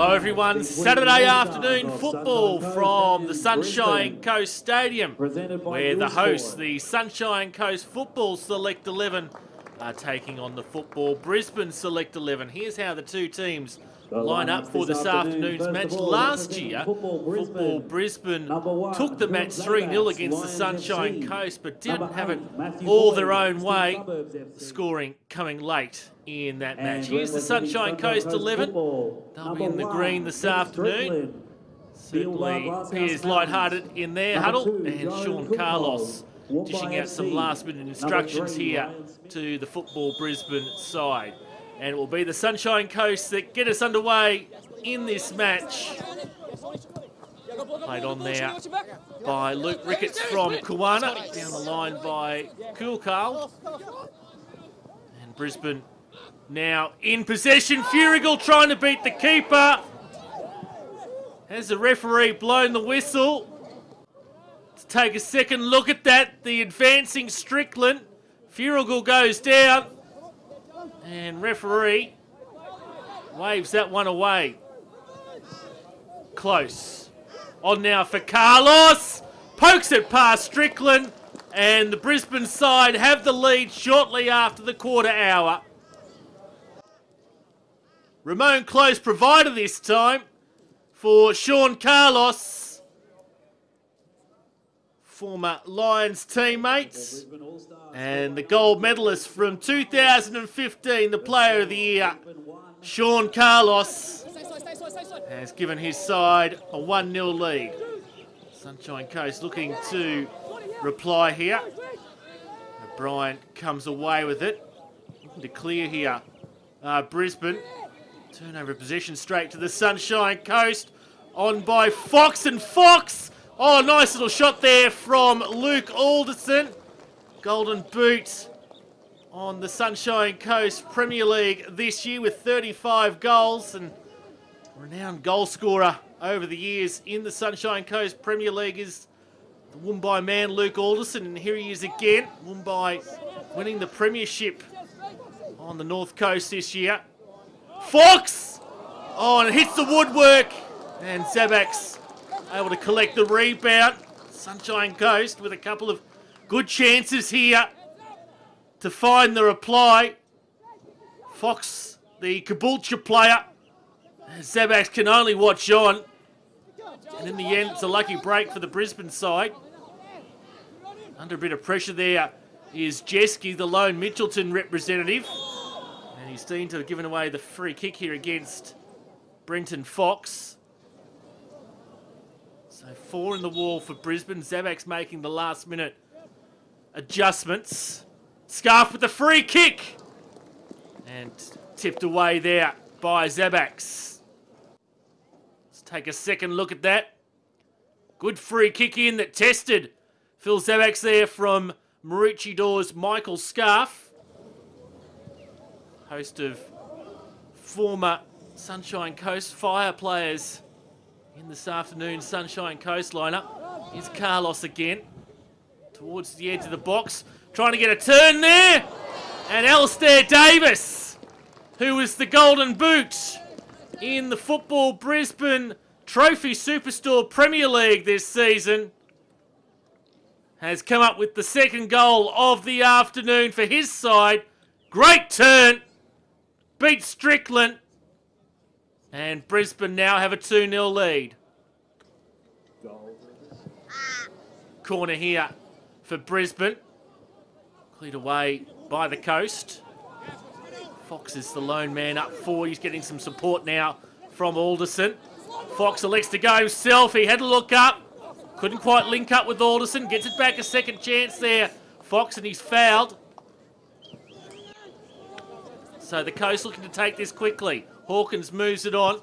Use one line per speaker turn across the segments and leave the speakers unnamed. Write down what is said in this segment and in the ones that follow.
Hello everyone, Saturday afternoon football from the Sunshine Coast Stadium, where the hosts, the Sunshine Coast Football Select 11, are taking on the Football Brisbane Select 11. Here's how the two teams line up for this afternoon's match. Last year, Football Brisbane took the match 3-0 against the Sunshine Coast, but didn't have it all their own way, scoring coming late in that match. Here's the Sunshine Coast 11. They'll be in the green this afternoon. Certainly appears lighthearted in their huddle, and Sean Carlos dishing out some last-minute instructions here to the Football Brisbane side. And it will be the Sunshine Coast that get us underway in this match. Played on there by Luke Ricketts from Kawana, down the line by Coolcarl. And Brisbane now in possession. Furigal trying to beat the keeper. Has the referee blown the whistle? Let's take a second look at that. The advancing Strickland. Furigal goes down. And referee waves that one away. Close. On now for Carlos. Pokes it past Strickland. And the Brisbane side have the lead shortly after the quarter hour. Ramon Close provider this time for Sean Carlos. Former Lions teammates and the gold medalist from 2015, the Player of the Year, Sean Carlos, has given his side a 1-0 lead. Sunshine Coast looking to reply here. Bryant comes away with it. Looking to clear here. Brisbane. Turnover possession straight to the Sunshine Coast. On by Fox, and Fox! Oh, nice little shot there from Luke Alderson. Golden boot on the Sunshine Coast Premier League this year with 35 goals, and renowned goal scorer over the years in the Sunshine Coast Premier League is the Woombye man Luke Alderson, and here he is again. Woombye winning the premiership on the North Coast this year. Fox! Oh, and it hits the woodwork, and Zabak's able to collect the rebound. Sunshine Coast with a couple of good chances here to find the reply. Fox, the Caboolture player. Zabaks can only watch on. And in the end, it's a lucky break for the Brisbane side. Under a bit of pressure there is Jeske, the lone Mitchelton representative. And he's seen to have given away the free kick here against Brenton Fox. So 4 in the wall for Brisbane. Zabak's making the last minute adjustments. Scarf with the free kick. And tipped away there by Zabaks. Let's take a second look at that. Good free kick in that tested Phil Zabaks there from Maroochydor's Michael Scarf. Host of former Sunshine Coast Fire players in this afternoon's Sunshine Coast lineup. Here's Carlos again. Towards the edge of the box. Trying to get a turn there. And Alistair Davis, who was the golden boot in the Football Brisbane Trophy Superstore Premier League this season, has come up with the second goal of the afternoon for his side. Great turn. Beat Strickland. And Brisbane now have a 2-0 lead. Corner here for Brisbane. Cleared away by the Coast. Fox is the lone man up forward. He's getting some support now from Alderson. Fox elects to go himself. He had to look up. Couldn't quite link up with Alderson. Gets it back a second chance there. Fox, and he's fouled. So the Coast looking to take this quickly. Hawkins moves it on.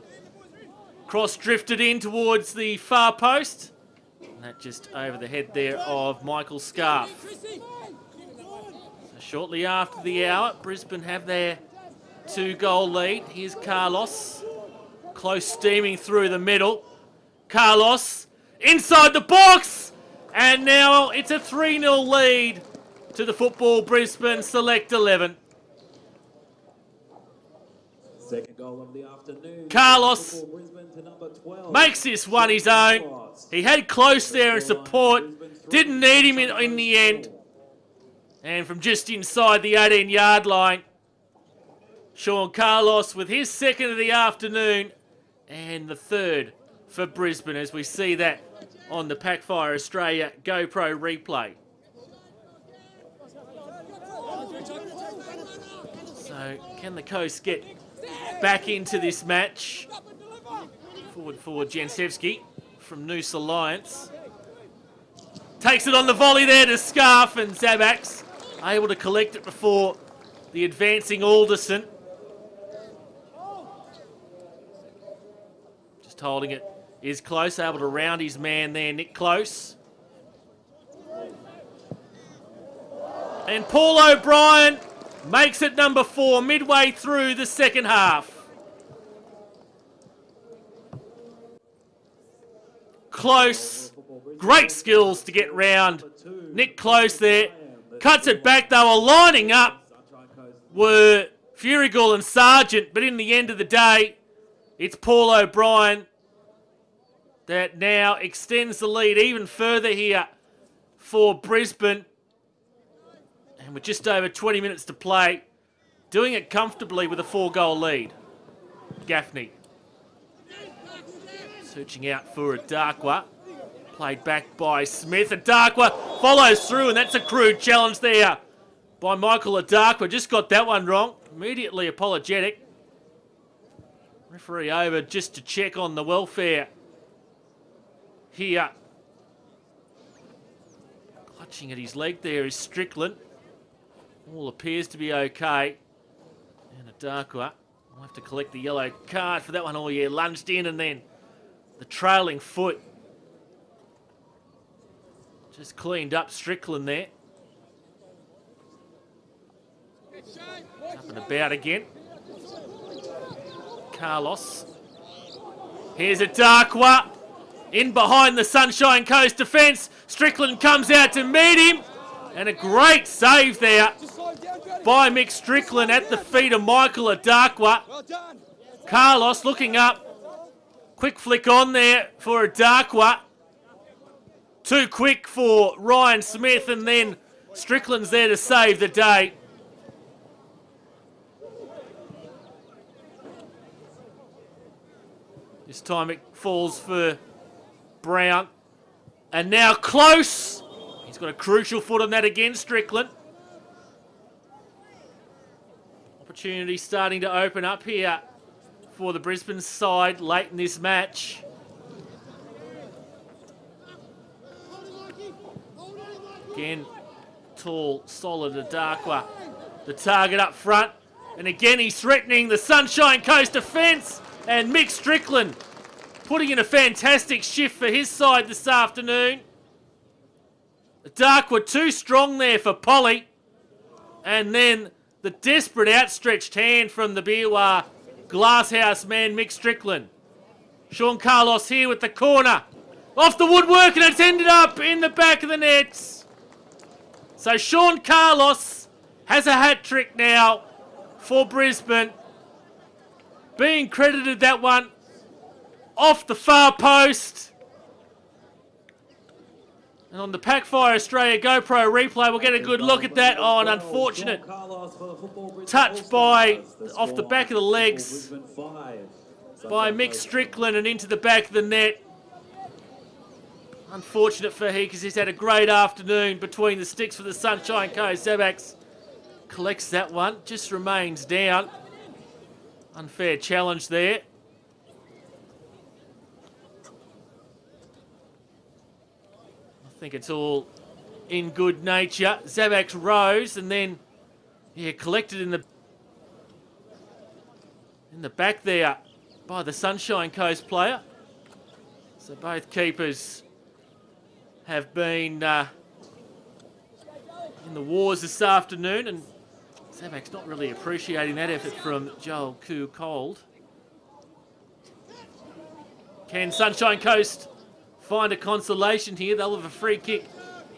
Cross drifted in towards the far post. And that just over the head there of Michael Scarf. So shortly after the hour, Brisbane have their 2-goal lead. Here's Carlos. Close steaming through the middle. Carlos inside the box. And now it's a 3-0 lead to the Football Brisbane Select 11.
Second goal of the afternoon.
Carlos
Football Brisbane to number 12.
makes this one his own. He had close there in support. Didn't need him in the end. And from just inside the 18-yard line, Sean Carlos with his second of the afternoon and the third for Brisbane as we see that on the Packfire Australia GoPro replay. So can the Coast get back into this match? Forward for Jansevsky from Noose Alliance. Takes it on the volley there to Scarf, and Zabaks able to collect it before the advancing Alderson. Just holding it is Close, able to round his man there, Nick Close. And Paul O'Brien makes it number 4 midway through the second half. Close, great skills to get round. Nick Close there, cuts it back. They were lining up, were Furigal and Sargent, but in the end of the day, it's Paul O'Brien that now extends the lead even further here for Brisbane. And with just over 20 minutes to play, doing it comfortably with a 4-goal lead. Gaffney searching out for Adakwa. Played back by Smith. Adakwa follows through, and that's a crude challenge there by Michael Adakwa. Just got that one wrong. Immediately apologetic. Referee over just to check on the welfare here. Clutching at his leg there is Strickland. All appears to be okay. And Adakwa will have to collect the yellow card for that one. Oh yeah, lunged in, and then the trailing foot just cleaned up Strickland there. Up and about again. Carlos. Here's Adakwa. In behind the Sunshine Coast defence. Strickland comes out to meet him. And a great save there by Mick Strickland at the feet of Michael Adakwa. Carlos looking up. Quick flick on there for Adakwa. Too quick for Ryan Smith, and then Strickland's there to save the day. This time it falls for Brown. And now Close. He's got a crucial foot on that again, Strickland. Opportunity starting to open up here for the Brisbane side late in this match. Again, tall, solid Adakwa. The target up front. And again, he's threatening the Sunshine Coast defence. And Mick Strickland putting in a fantastic shift for his side this afternoon. Adakwa too strong there for Polly. And then the desperate outstretched hand from the Biwa Glasshouse man, Mick Strickland. Sean Carlos here with the corner. Off the woodwork, and it's ended up in the back of the nets. So Sean Carlos has a hat-trick now for Brisbane. Being credited that one off the far post. And on the Packfire Australia GoPro replay, we'll get a good look at that. Oh, an unfortunate touch by off the back of the legs by Mick Strickland and into the back of the net. Unfortunate for he, because he's had a great afternoon between the sticks for the Sunshine Coast. Zabaks collects that one, just remains down. Unfair challenge there. I think it's all in good nature. Zabaks rose and then, yeah, collected in the back there by the Sunshine Coast player. So both keepers have been in the wars this afternoon, and Zabak's not really appreciating that effort from Joel Cold. Can Sunshine Coast find a consolation here? They'll have a free kick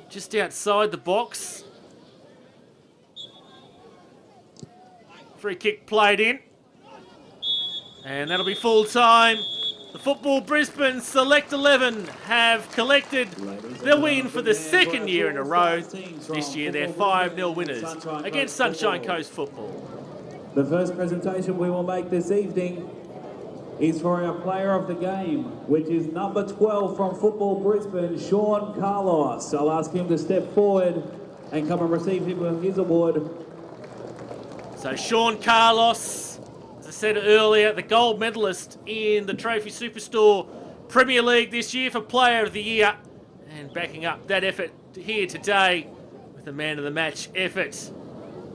just outside the box. Free kick played in. And that'll be full time. The Football Brisbane Select 11 have collected the win for the second year in a row. This year they're 5-0 winners against Sunshine Coast Football.
The first presentation we will make this evening is for our player of the game, which is number 12 from Football Brisbane, Sean Carlos. I'll ask him to step forward and come and receive his award.
So Sean Carlos, as I said earlier, the gold medalist in the Trophy Superstore Premier League this year for Player of the Year, and backing up that effort here today with the man of the match effort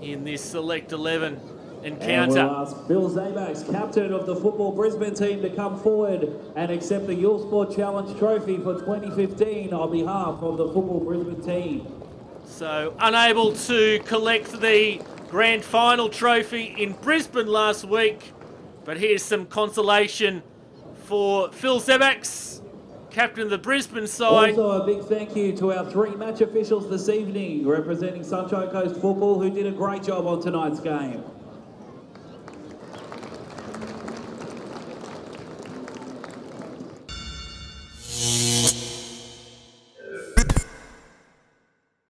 in this Select 11 encounter.
And we'll ask Phil Zabak's captain of the Football Brisbane team to come forward and accept the Youth Sport Challenge Trophy for 2015 on behalf of the Football Brisbane team.
So unable to collect the grand final trophy in Brisbane last week, but here's some consolation for Phil Zabak's captain of the Brisbane side.
Also a big thank you to our 3 match officials this evening representing Sunshine Coast Football who did a great job on tonight's game.